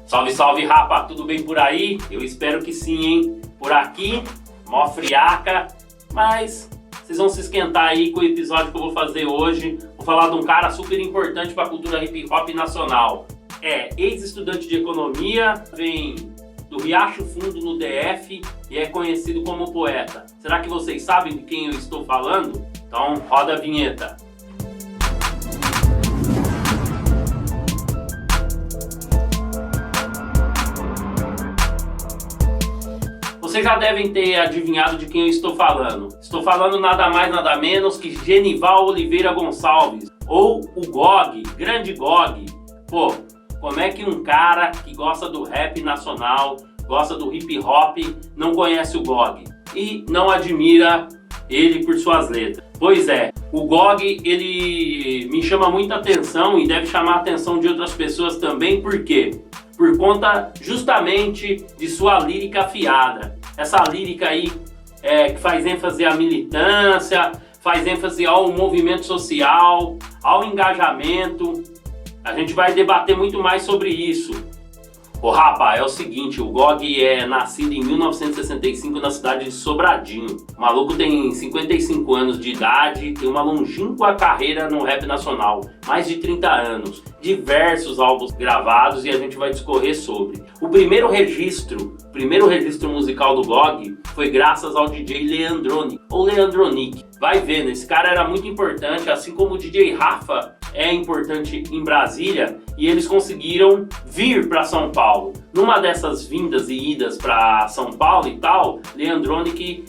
Salve, salve, rapa! Tudo bem por aí? Eu espero que sim, hein? Por aqui, mó friaca, mas vocês vão se esquentar aí com o episódio que eu vou fazer hoje. Vou falar de um cara super importante para a cultura hip hop nacional. É ex-estudante de economia, vem do Riacho Fundo no DF e é conhecido como poeta. Será que vocês sabem de quem eu estou falando? Então roda a vinheta. Vocês já devem ter adivinhado de quem eu estou falando. Estou falando nada mais nada menos que Genival Oliveira Gonçalves, ou o Gog, grande Gog. Pô, como é que um cara que gosta do rap nacional, gosta do hip hop, não conhece o Gog e não admira ele por suas letras? Pois é, o Gog, ele me chama muita atenção e deve chamar a atenção de outras pessoas também. Por quê? Por conta justamente de sua lírica afiada. Essa lírica aí que faz ênfase à militância, faz ênfase ao movimento social, ao engajamento. A gente vai debater muito mais sobre isso. Ô rapa, é o seguinte, o Gog é nascido em 1965 na cidade de Sobradinho. O maluco tem 55 anos de idade, tem uma longínqua carreira no rap nacional, mais de 30 anos, diversos álbuns gravados e a gente vai discorrer sobre. O primeiro registro musical do Gog foi graças ao DJ Leandronic, ou Leandronic. Vai vendo, esse cara era muito importante, assim como o DJ Rafa é importante em Brasília, e eles conseguiram vir para São Paulo. Numa dessas vindas e idas para São Paulo e tal, Leandronic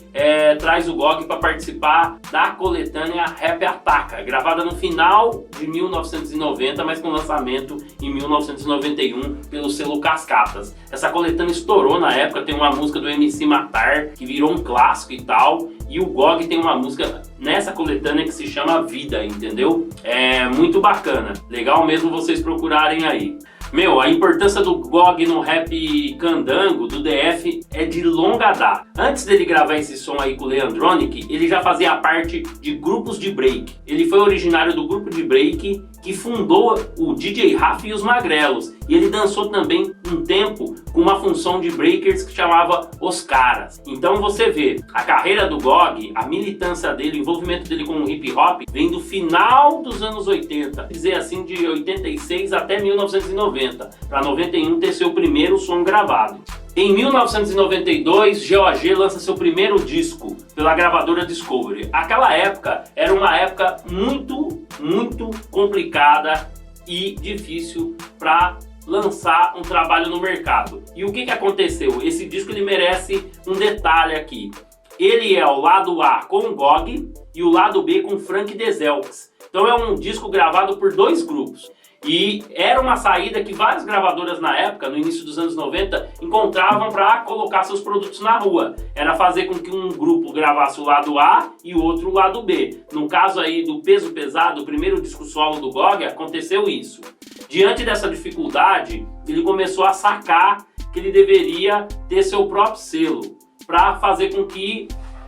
traz o Gog para participar da coletânea Rap Ataca, gravada no final de 1990, mas com lançamento em 1991 pelo selo Cascatas. Essa coletânea estourou na época, tem uma música do MC Matar que virou um clássico e tal, e o Gog tem uma música nessa coletânea que se chama Vida, entendeu? É muito bacana, legal mesmo vocês procurarem aí. Meu, a importância do Gog no rap candango do DF é de longa data. Antes dele gravar esse som aí com o Leandronic, ele já fazia parte de grupos de break. Ele foi originário do grupo de break que fundou o DJ Rafa e os Magrelos. E ele dançou também um tempo com uma função de breakers que chamava Os Caras. Então você vê, a carreira do Gog, a militância dele, o envolvimento dele com o hip hop vem do final dos anos 80, dizer assim, de 86 até 1990, para 91 ter seu primeiro som gravado. Em 1992, GOG lança seu primeiro disco pela gravadora Discovery. Aquela época era uma época muito complicada e difícil para lançar um trabalho no mercado. E o que aconteceu? Esse disco ele merece um detalhe aqui. Ele é o lado A com o Gog e o lado B com Frank Dezelx. Então é um disco gravado por dois grupos. E era uma saída que várias gravadoras na época, no início dos anos 90, encontravam para colocar seus produtos na rua. Era fazer com que um grupo gravasse o lado A e o outro o lado B. No caso aí do Peso Pesado, o primeiro disco solo do Gog, aconteceu isso. Diante dessa dificuldade, ele começou a sacar que ele deveria ter seu próprio selo, para fazer com que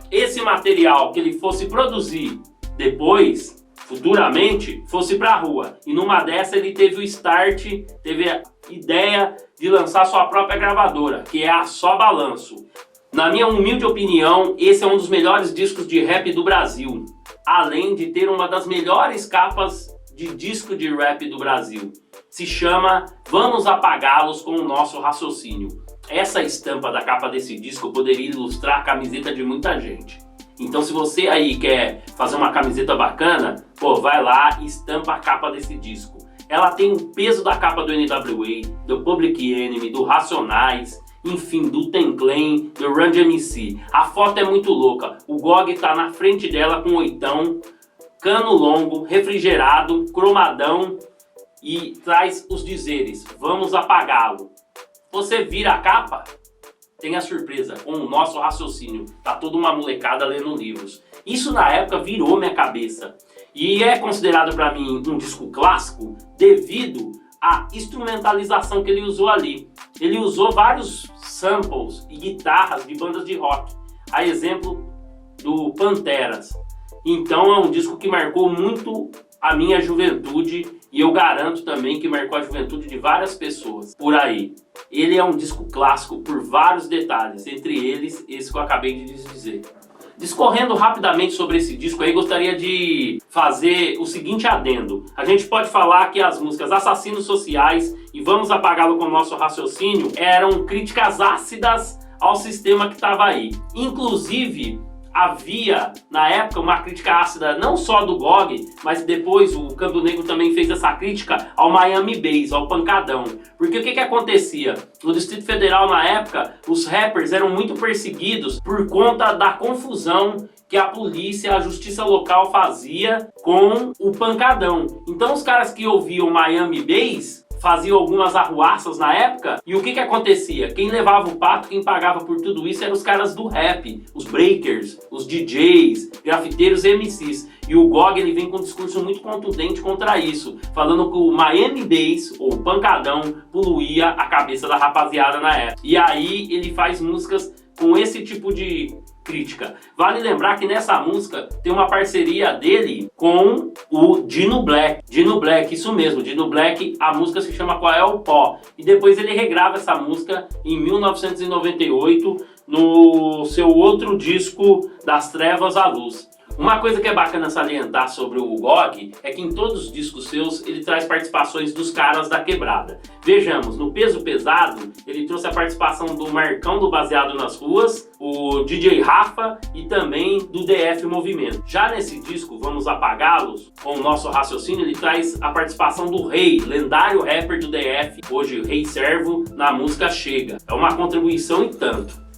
esse material que ele fosse produzir depois, futuramente, fosse para a rua. E numa dessa ele teve o start, teve a ideia de lançar sua própria gravadora, que é a Só Balanço. Na minha humilde opinião, esse é um dos melhores discos de rap do Brasil, além de ter uma das melhores capas de disco de rap do Brasil. Se chama Vamos Apagá-los com o Nosso Raciocínio. Essa estampa da capa desse disco poderia ilustrar a camiseta de muita gente. Então se você aí quer fazer uma camiseta bacana, pô, vai lá e estampa a capa desse disco. Ela tem o peso da capa do NWA, do Public Enemy, do Racionais, enfim, do Ten Clan, do Run DMC. A foto é muito louca. O Gog tá na frente dela com oitão, cano longo, refrigerado, cromadão e traz os dizeres: vamos apagá-lo. Você vira a capa, tem a surpresa, com o Nosso Raciocínio. Tá toda uma molecada lendo livros. Isso na época virou minha cabeça. E é considerado para mim um disco clássico devido à instrumentalização que ele usou ali. Ele usou vários samples e guitarras de bandas de rock, a exemplo do Panteras. Então é um disco que marcou muito a minha juventude e eu garanto também que marcou a juventude de várias pessoas por aí. Ele é um disco clássico por vários detalhes, entre eles esse que eu acabei de dizer. Discorrendo rapidamente sobre esse disco aí, gostaria de fazer o seguinte adendo. A gente pode falar que as músicas Assassinos Sociais e Vamos Apagá-lo com o Nosso Raciocínio eram críticas ácidas ao sistema que estava aí. Inclusive, havia na época uma crítica ácida não só do GOG, mas depois o Câmbio Negro também fez essa crítica ao Miami Bass, ao pancadão. Porque o que acontecia? No Distrito Federal na época, os rappers eram muito perseguidos por conta da confusão que a polícia, a justiça local fazia com o pancadão. Então os caras que ouviam Miami Bass faziam algumas arruaças na época, e o que acontecia? Quem levava o pato, quem pagava por tudo isso eram os caras do rap, os breakers, os DJs, grafiteiros e MCs. E o GOG ele vem com um discurso muito contundente contra isso, falando que o Miami Bass, ou pancadão, poluía a cabeça da rapaziada na época. E aí ele faz músicas com esse tipo de crítica. Vale lembrar que nessa música tem uma parceria dele com o Dino Black. Dino Black, isso mesmo, Dino Black, a música se chama Qual é o Pó. E depois ele regrava essa música em 1998 no seu outro disco Das Trevas à Luz. Uma coisa que é bacana salientar sobre o GOG é que em todos os discos seus ele traz participações dos caras da quebrada. Vejamos, no Peso Pesado ele trouxe a participação do Marcão do Baseado nas Ruas, o DJ Rafa e também do DF Movimento. Já nesse disco, Vamos Apagá-los, com o Nosso Raciocínio, ele traz a participação do Rei, lendário rapper do DF, hoje Rei Servo, na música Chega. É uma contribuição e tanto.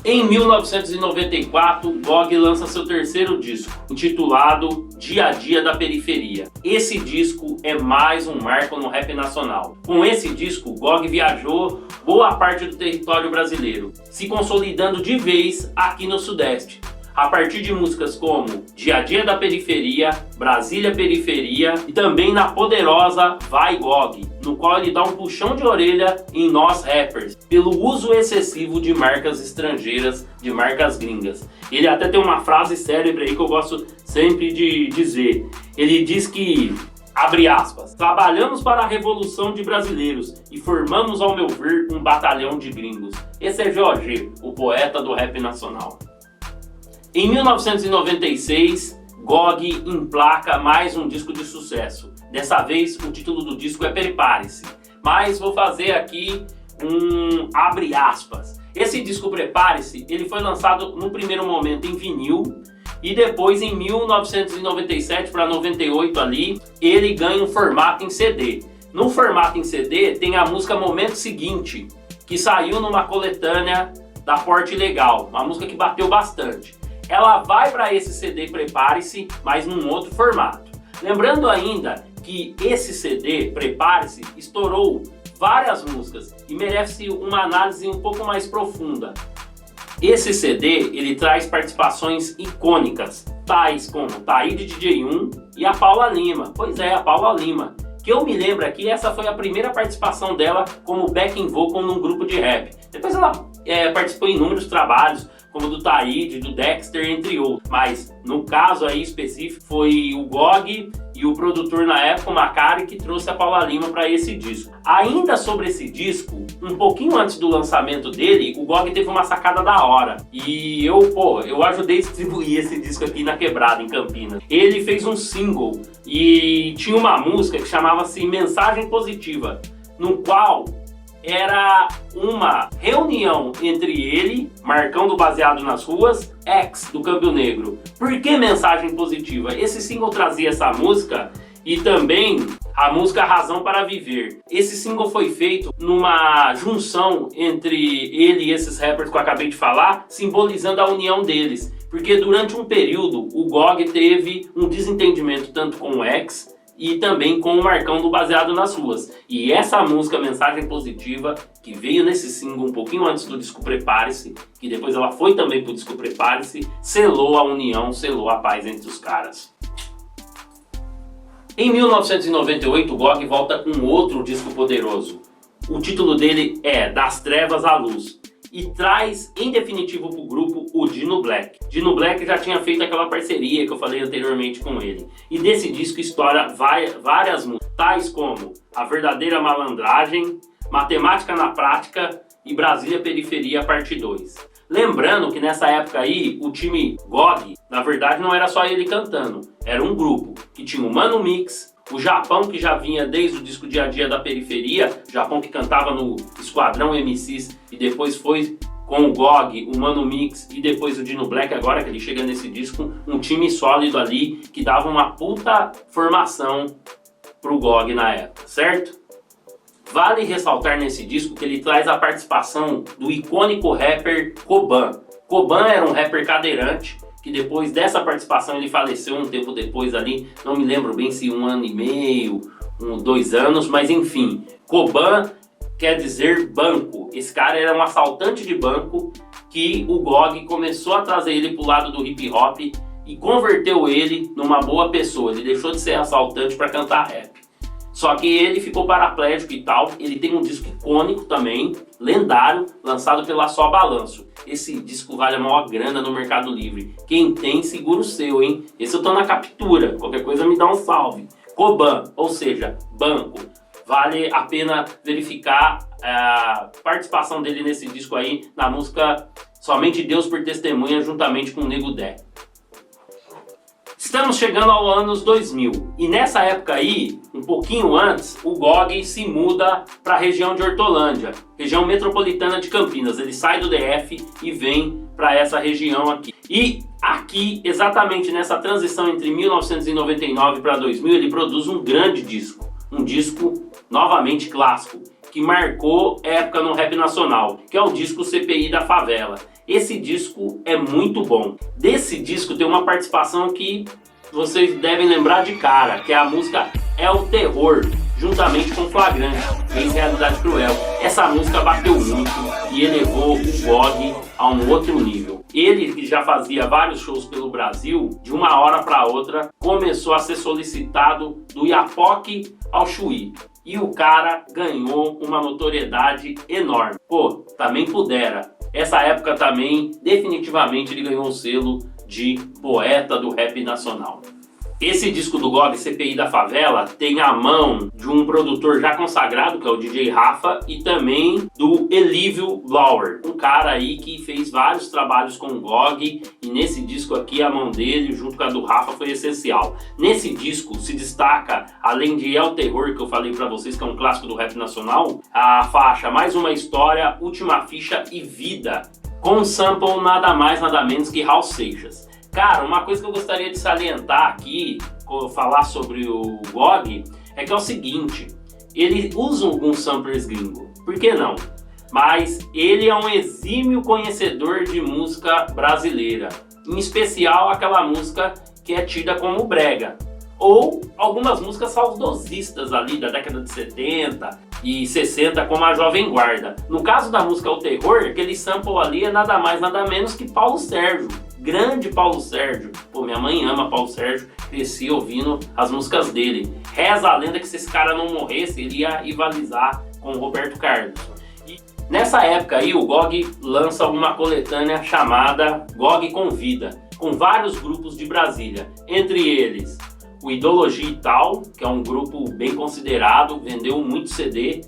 Em 1994, o GOG lança seu terceiro disco, intitulado Dia a Dia da Periferia. Esse disco é mais um marco no rap nacional. Com esse disco, o GOG viajou boa parte do território brasileiro, se consolidando de vez aqui no Sudeste, a partir de músicas como Dia a Dia da Periferia, Brasília Periferia e também na poderosa Vai GOG, no qual ele dá um puxão de orelha em nós rappers, pelo uso excessivo de marcas estrangeiras, de marcas gringas. Ele até tem uma frase célebre aí que eu gosto sempre de dizer. Ele diz que, abre aspas, trabalhamos para a revolução de brasileiros e formamos, ao meu ver, um batalhão de gringos. Esse é GOG, o poeta do rap nacional. Em 1996, GOG emplaca mais um disco de sucesso. Dessa vez, o título do disco é Prepare-se. Mas vou fazer aqui um abre aspas. Esse disco Prepare-se, ele foi lançado no primeiro momento em vinil e depois em 1997 para 98 ali, ele ganha um formato em CD. No formato em CD tem a música Momento Seguinte, que saiu numa coletânea da Porte Legal, uma música que bateu bastante. Ela vai para esse CD Prepare-se, mas num outro formato. Lembrando ainda que esse CD, Prepare-se, estourou várias músicas e merece uma análise um pouco mais profunda. Esse CD, ele traz participações icônicas, tais como Taíde DJ1 e a Paula Lima. Pois é, a Paula Lima. Que eu me lembro aqui, essa foi a primeira participação dela como backing vocal num grupo de rap. Depois ela participou em inúmeros trabalhos, como do Taíde, do Dexter, entre outros. Mas no caso aí específico foi o GOG e o produtor na época, o Macari, que trouxe a Paula Lima para esse disco. Ainda sobre esse disco, um pouquinho antes do lançamento dele, o GOG teve uma sacada da hora. E eu ajudei a distribuir esse disco aqui na Quebrada, em Campinas. Ele fez um single e tinha uma música que chamava-se Mensagem Positiva, no qual era uma reunião entre ele, Marcão do Baseado nas Ruas, X do Câmbio Negro. Por que Mensagem Positiva? Esse single trazia essa música e também a música Razão para Viver. Esse single foi feito numa junção entre ele e esses rappers que eu acabei de falar, simbolizando a união deles. Porque durante um período o GOG teve um desentendimento tanto com o X e também com o Marcão do Baseado nas Ruas. E essa música, Mensagem Positiva, que veio nesse single um pouquinho antes do disco Prepare-se, que depois ela foi também pro disco Prepare-se, selou a união, selou a paz entre os caras. Em 1998, o GOG volta com outro disco poderoso. O título dele é Das Trevas à Luz. E traz, em definitivo, para o grupo o Dino Black. Dino Black já tinha feito aquela parceria que eu falei anteriormente com ele. E desse disco estoura várias músicas, tais como A Verdadeira Malandragem, Matemática na Prática e Brasília Periferia Parte 2. Lembrando que nessa época aí, o time GOG, na verdade não era só ele cantando, era um grupo que tinha o Mano Mix, o Japão, que já vinha desde o disco Dia a Dia da Periferia, Japão que cantava no Esquadrão MCs e depois foi com o GOG, o Mano Mix e depois o Dino Black, agora que ele chega nesse disco, um time sólido ali que dava uma puta formação pro GOG na época, certo? Vale ressaltar nesse disco que ele traz a participação do icônico rapper Koban. Koban era um rapper cadeirante, que depois dessa participação ele faleceu um tempo depois ali, não me lembro bem se 1 ano e meio, 2 anos, mas enfim. Koban quer dizer banco. Esse cara era um assaltante de banco que o GOG começou a trazer ele pro lado do hip hop e converteu ele numa boa pessoa. Ele deixou de ser assaltante para cantar rap. Só que ele ficou paraplégico e tal. Ele tem um disco icônico também, lendário, lançado pela Só Balanço. Esse disco vale a maior grana no Mercado Livre. Quem tem, segura o seu, hein? Esse eu tô na captura, qualquer coisa me dá um salve. Koban, ou seja, banco. Vale a pena verificar a participação dele nesse disco aí, na música Somente Deus por Testemunha, juntamente com o Nego Dé. Estamos chegando ao anos 2000 e nessa época aí, um pouquinho antes, o GOG se muda para a região de Hortolândia, região metropolitana de Campinas. Ele sai do DF e vem para essa região aqui. E aqui, exatamente nessa transição entre 1999 para 2000, ele produz um grande disco. Um disco novamente clássico, que marcou época no rap nacional, que é o disco CPI da Favela. Esse disco é muito bom. Desse disco tem uma participação que vocês devem lembrar de cara, que é a música É o Terror, juntamente com Flagrante, em Realidade Cruel. Essa música bateu muito e elevou o GOG a um outro nível. Ele, que já fazia vários shows pelo Brasil, de uma hora para outra, começou a ser solicitado do Iapoque ao Chuí. E o cara ganhou uma notoriedade enorme. Pô, também pudera. Essa época também, definitivamente, ele ganhou o selo de poeta do rap nacional. Esse disco do GOG, CPI da Favela, tem a mão de um produtor já consagrado, que é o DJ Rafa, e também do Elívio Blower, um cara aí que fez vários trabalhos com o GOG, e nesse disco aqui a mão dele, junto com a do Rafa, foi essencial. Nesse disco se destaca, além de É o Terror, que eu falei pra vocês, que é um clássico do rap nacional, a faixa Mais Uma História, Última Ficha e Vida, com um sample nada mais nada menos que Raul Seixas. Cara, uma coisa que eu gostaria de salientar aqui, falar sobre o GOG, é que é o seguinte, ele usa alguns samplers gringos, por que não? Mas ele é um exímio conhecedor de música brasileira, em especial aquela música que é tida como brega, ou algumas músicas saudosistas ali da década de 70 e 60, como a Jovem Guarda. No caso da música O Terror, aquele sample ali é nada mais nada menos que Paulo Sérgio. Grande Paulo Sérgio. Pô, minha mãe ama Paulo Sérgio, cresci ouvindo as músicas dele. Reza a lenda que se esse cara não morresse, ele ia rivalizar com o Roberto Carlos. E nessa época aí, o GOG lança uma coletânea chamada GOG Convida, com vários grupos de Brasília. Entre eles, o Ideologia e Tal, que é um grupo bem considerado, vendeu muito CD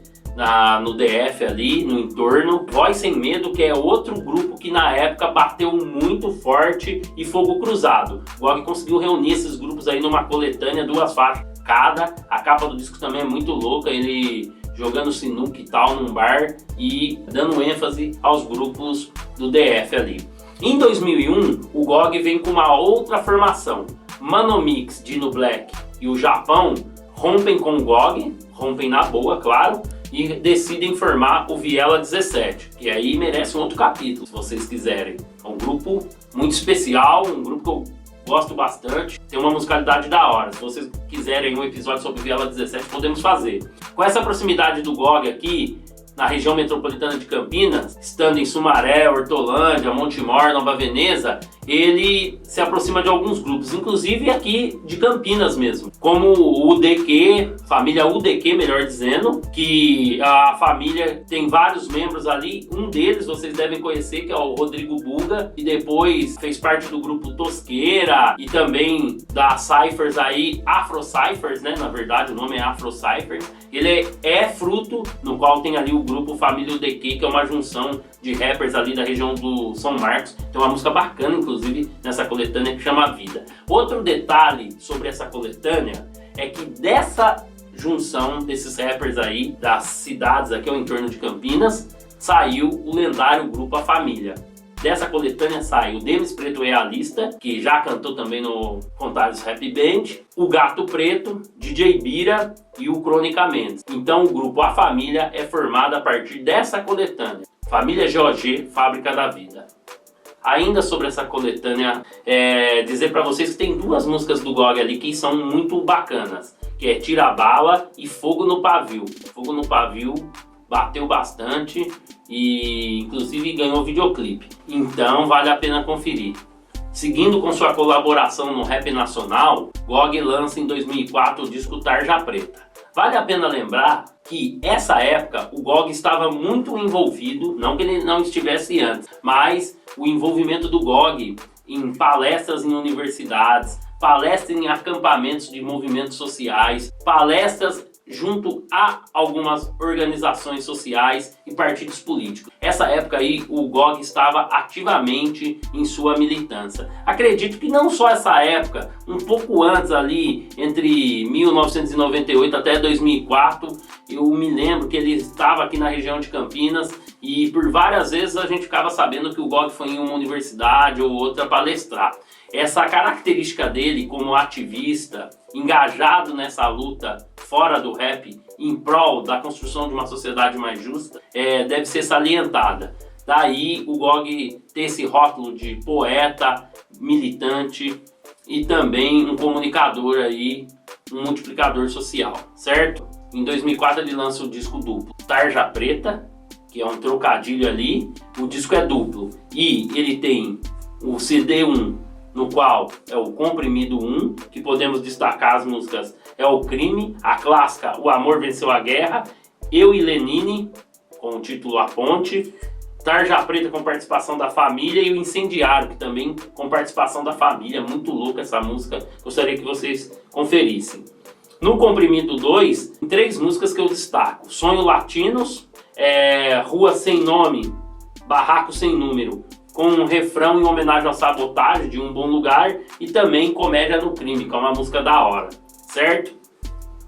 no DF ali, no entorno. Voz Sem Medo, que é outro grupo que na época bateu muito forte, e Fogo Cruzado. O GOG conseguiu reunir esses grupos aí numa coletânea, 2 faixas cada. A capa do disco também é muito louca, ele jogando sinuca e tal num bar e dando ênfase aos grupos do DF ali. Em 2001, o GOG vem com uma outra formação. Mano Mix, Dino Black e o Japão rompem com o GOG, rompem na boa, claro, e decidem formar o Viela 17, que aí merece um outro capítulo, se vocês quiserem. É um grupo muito especial, um grupo que eu gosto bastante, tem uma musicalidade da hora. Se vocês quiserem um episódio sobre Viela 17, podemos fazer. Com essa proximidade do GOG aqui, na região metropolitana de Campinas, estando em Sumaré, Hortolândia, Montemor, Nova Veneza, ele se aproxima de alguns grupos, inclusive aqui de Campinas mesmo, como o UDQ, família UDQ, melhor dizendo, que a família tem vários membros ali. Um deles vocês devem conhecer, que é o Rodrigo Buga, e depois fez parte do grupo Tosqueira e também da Cyphers aí, Afro Cyphers, né? Na verdade o nome é Afro Cyphers. Ele é fruto no qual tem ali o grupo Família UDQ, que é uma junção de rappers ali da região do São Marcos. Tem uma música bacana, inclusive, nessa coletânea que chama Vida. Outro detalhe sobre essa coletânea é que dessa junção desses rappers aí, das cidades aqui ao entorno de Campinas, saiu o lendário grupo A Família. Dessa coletânea sai o Demis Preto Realista, que já cantou também no Contados Rap Band, o Gato Preto, DJ Bira e o Crônica Mendes. Então o grupo A Família é formado a partir dessa coletânea. Família GOG, Fábrica da Vida. Ainda sobre essa coletânea, dizer pra vocês que tem duas músicas do GOG ali que são muito bacanas, que é Tira Bala e Fogo no Pavio. Fogo no Pavio bateu bastante e inclusive ganhou videoclipe, então vale a pena conferir. Seguindo com sua colaboração no rap nacional, GOG lança em 2004 o disco Tarja Preta. Vale a pena lembrar que essa época o GOG estava muito envolvido, não que ele não estivesse antes, mas o envolvimento do GOG em palestras em universidades, palestras em acampamentos de movimentos sociais, palestras junto a algumas organizações sociais e partidos políticos. Essa época aí o GOG estava ativamente em sua militância. Acredito que não só essa época, um pouco antes ali, entre 1998 até 2004, eu me lembro que ele estava aqui na região de Campinas e por várias vezes a gente ficava sabendo que o GOG foi em uma universidade ou outra palestrar. Essa característica dele como ativista, engajado nessa luta fora do rap, em prol da construção de uma sociedade mais justa, deve ser salientada. Daí o GOG ter esse rótulo de poeta, militante e também um comunicador aí, um multiplicador social, certo? Em 2004 ele lança o disco duplo Tarja Preta, que é um trocadilho ali. O disco é duplo e ele tem o CD1, no qual é o Comprimido 1, que podemos destacar as músicas É o Crime, a clássica O Amor Venceu a Guerra, Eu e Lenine, com o título A Ponte, Tarja Preta com participação da Família e o Incendiário, que também com participação da Família. Muito louca essa música, gostaria que vocês conferissem. No Comprimido 2, tem 3 músicas que eu destaco: Sonho Latinos, Rua Sem Nome, Barraco Sem Número, com um refrão em homenagem à Sabotagem, de Um Bom Lugar, e também Comédia no Crime, que é uma música da hora, certo?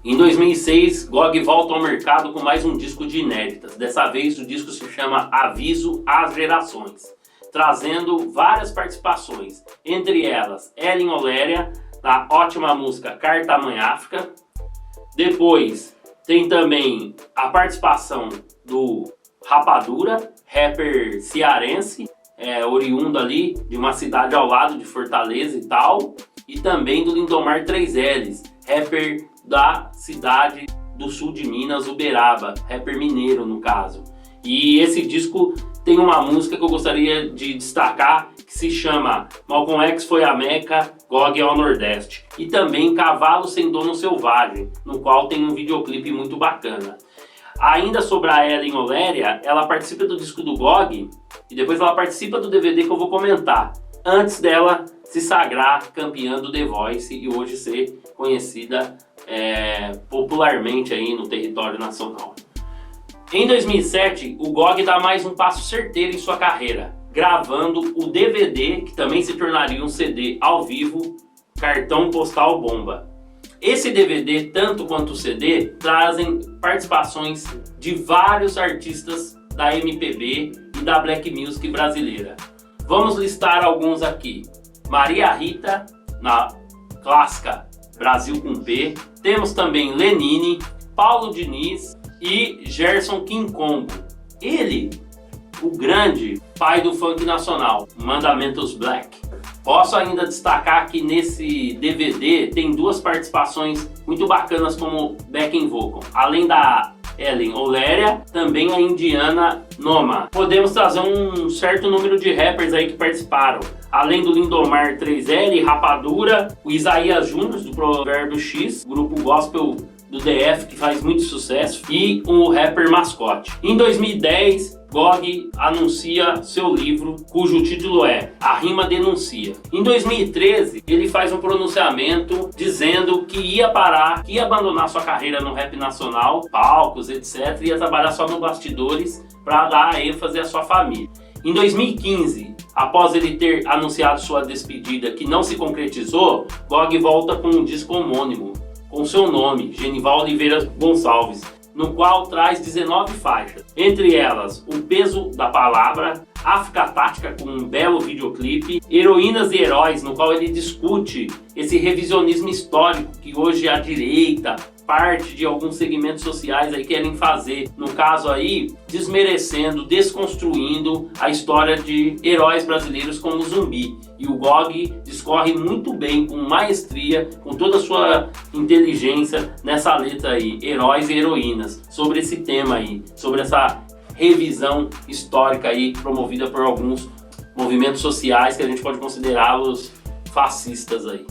Em 2006, GOG volta ao mercado com mais um disco de inéditas. Dessa vez o disco se chama Aviso às Gerações, trazendo várias participações, entre elas Ellen Oléria, da ótima música Carta à Mãe África. Depois tem também a participação do Rapadura, rapper cearense, oriundo ali de uma cidade ao lado de Fortaleza e tal, e também do Lindomar 3Ls, rapper da cidade do sul de Minas, Uberaba, rapper mineiro no caso. E esse disco tem uma música que eu gostaria de destacar, que se chama Malcolm X Foi a Meca, GOG ao Nordeste, e também Cavalo Sem Dono Selvagem, no qual tem um videoclipe muito bacana. Ainda sobre a Ellen Oléria, ela participa do disco do GOG e depois ela participa do DVD que eu vou comentar, antes dela se sagrar campeã do The Voice e hoje ser conhecida popularmente aí no território nacional. Em 2007, o GOG dá mais um passo certeiro em sua carreira, gravando o DVD, que também se tornaria um CD ao vivo, Cartão Postal Bomba. Esse DVD, tanto quanto o CD, trazem participações de vários artistas da MPB e da Black Music brasileira. Vamos listar alguns aqui. Maria Rita, na clássica Brasil com P. Temos também Lenine, Paulo Diniz e Gerson Quincombo. Ele, o grande pai do funk nacional, Mandamentos Black. Posso ainda destacar que nesse DVD tem 2 participações muito bacanas como backing vocal. Além da Ellen Oléria, também a indiana Noma. Podemos trazer um certo número de rappers aí que participaram, além do Lindomar 3L, Rapadura, o Isaías Júnior do Provérbio X, grupo gospel do DF que faz muito sucesso, e o rapper Mascote. Em 2010, GOG anuncia seu livro, cujo título é A Rima Denuncia. Em 2013, ele faz um pronunciamento dizendo que ia parar, que ia abandonar sua carreira no rap nacional, palcos, etc. Ia trabalhar só no bastidores para dar ênfase à sua família. Em 2015, após ele ter anunciado sua despedida que não se concretizou, GOG volta com um disco homônimo, com seu nome, Genival Oliveira Gonçalves, no qual traz 19 faixas, entre elas O Peso da Palavra, África Tática com um belo videoclipe, Heroínas e Heróis, no qual ele discute esse revisionismo histórico que hoje a direita, parte de alguns segmentos sociais aí querem fazer, no caso aí desmerecendo, desconstruindo a história de heróis brasileiros como Zumbi. E o GOG discorre muito bem, com maestria, com toda a sua inteligência nessa letra aí, Heróis e Heroínas, sobre esse tema aí, sobre essa revisão histórica aí promovida por alguns movimentos sociais que a gente pode considerá-los fascistas aí.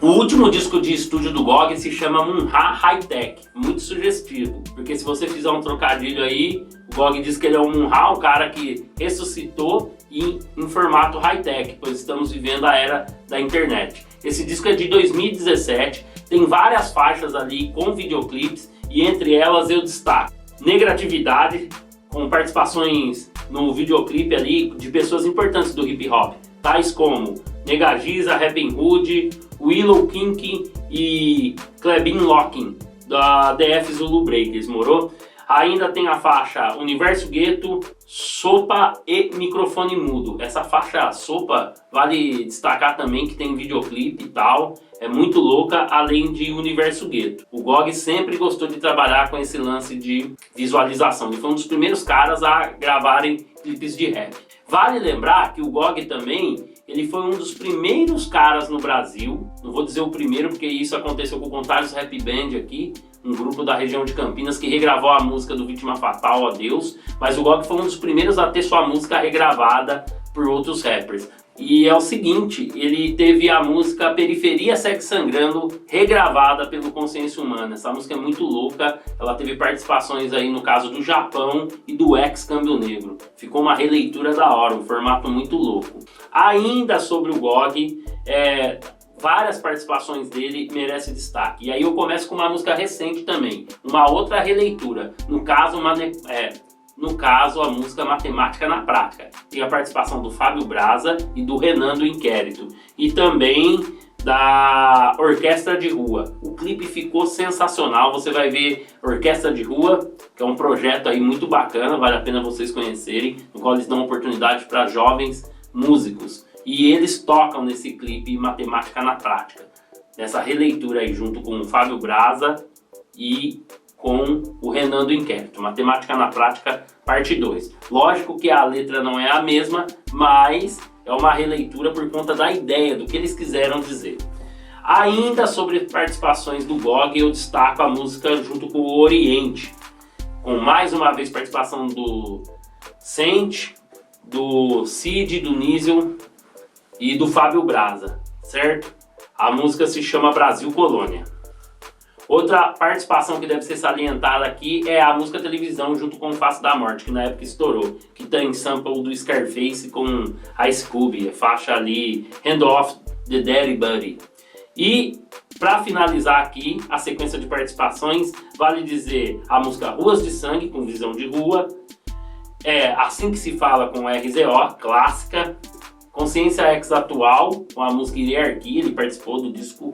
O último disco de estúdio do GOG se chama Munha High Tech, muito sugestivo, porque se você fizer um trocadilho aí, o GOG diz que ele é um Munha, um cara que ressuscitou em formato high-tech, pois estamos vivendo a era da internet. Esse disco é de 2017, tem várias faixas ali com videoclipes e entre elas eu destaco Negratividade, com participações no videoclipe ali de pessoas importantes do hip hop, tais como Negagiza, Rappin' Hood, Willow Kink e Klebin Locking, da DF Zulu Breakers, morou? Ainda tem a faixa Universo Gueto, Sopa e Microfone Mudo. Essa faixa Sopa vale destacar também que tem videoclipe e tal, é muito louca, além de Universo Gueto. O GOG sempre gostou de trabalhar com esse lance de visualização, ele foi um dos primeiros caras a gravarem clipes de rap. Vale lembrar que o GOG também, ele foi um dos primeiros caras no Brasil, não vou dizer o primeiro porque isso aconteceu com o Contágios Rap Band aqui, um grupo da região de Campinas que regravou a música do Vítima Fatal, Ó Deus, mas o GOG foi um dos primeiros a ter sua música regravada por outros rappers. E é o seguinte, ele teve a música Periferia Segue Sangrando regravada pelo Consciência Humana. Essa música é muito louca, ela teve participações aí no caso do Japão e do ex-Câmbio Negro. Ficou uma releitura da hora, um formato muito louco. Ainda sobre o GOG, várias participações dele merecem destaque. E aí eu começo com uma música recente também, uma outra releitura, no caso a música Matemática na Prática. Tem a participação do Fábio Braza e do Renan do Inquérito, e também da Orquestra de Rua. O clipe ficou sensacional, você vai ver Orquestra de Rua, que é um projeto aí muito bacana, vale a pena vocês conhecerem, no qual eles dão oportunidade para jovens músicos. E eles tocam nesse clipe Matemática na Prática, nessa releitura aí junto com o Fábio Braza e com o Renan do Inquérito, Matemática na Prática, parte 2. Lógico que a letra não é a mesma, mas é uma releitura por conta da ideia, do que eles quiseram dizer. Ainda sobre participações do GOG, eu destaco a música junto com o Oriente, com mais uma vez participação do Sente, do Cid, do Nísel e do Fábio Braza, certo? A música se chama Brasil Colônia. Outra participação que deve ser salientada aqui é a música Televisão junto com o Face da Morte, que na época estourou, que tem sample do Scarface com a Scooby, a faixa ali Hand Off the Daddy Buddy. E para finalizar aqui a sequência de participações, vale dizer a música Ruas de Sangue com Visão de Rua, Assim que se fala com RZO, clássica, Consciência X Atual com a música Hierarquia, ele participou do disco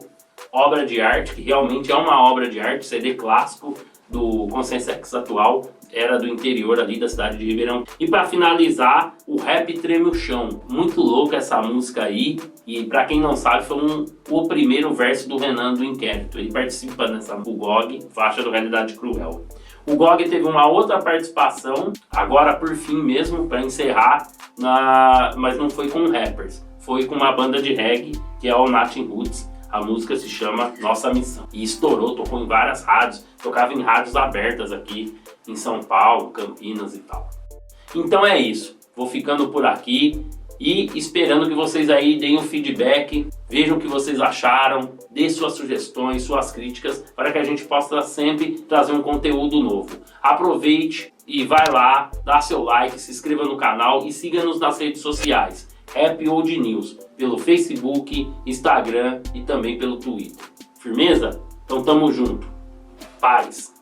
Obra de Arte, que realmente é uma obra de arte, CD clássico do Consciência X Atual, era do interior ali da cidade de Ribeirão. E para finalizar, o Rap Treme o Chão, muito louca essa música aí, e para quem não sabe, foi o primeiro verso do Renan do Inquérito, ele participa nessa GOG, faixa do Realidade Cruel. O GOG teve uma outra participação, agora por fim mesmo, para encerrar, mas não foi com rappers, foi com uma banda de reggae, que é o Natin Roots. A música se chama Nossa Missão. E estourou, tocou em várias rádios, tocava em rádios abertas aqui em São Paulo, Campinas e tal. Então é isso, vou ficando por aqui e esperando que vocês aí deem um feedback, vejam o que vocês acharam, dê suas sugestões, suas críticas, para que a gente possa sempre trazer um conteúdo novo. Aproveite e vai lá, dá seu like, se inscreva no canal e siga-nos nas redes sociais, Rap Old News, pelo Facebook, Instagram e também pelo Twitter. Firmeza? Então tamo junto. Paz!